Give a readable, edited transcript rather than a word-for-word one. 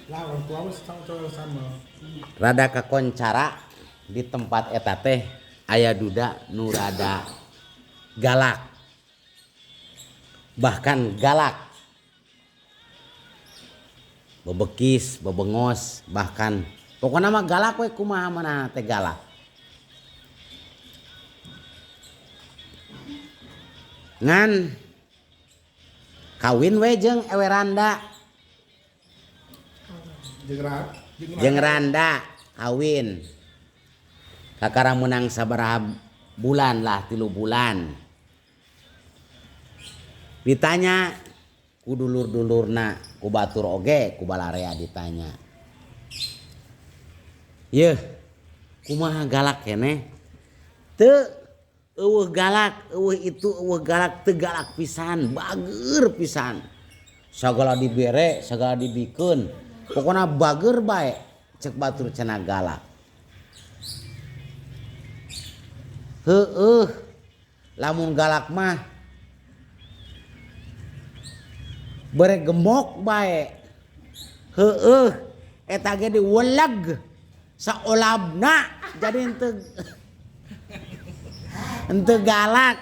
Lah orang tua mah sama. Rada kakoncara di tempat eta teh aya duda nu rada galak. Bahkan galak. Bebekis, bebengos, bahkan pokoknya mah galak we kumaha mana teh galak. Ngan kawin we jeung ewe Randa. Jeung Randa kawin. Kakara menang sabaraha bulan lah 3 bulan. Ditanya ku dulur-dulurna, ku batur oge, ku balarea ditanya. Yeuh, kumaha galak keneh? Teu eueuh galak, eueuh itu eueuh galak, teu galak pisan, bager pisan. Sagala dibere, sagala dibikeun. Pokona bager bae, cek batur cenah galak. Heueuh, lamun galak mah bere gemok bae. Heueuh, eta ge diweleg saolabna jadi henteu galak.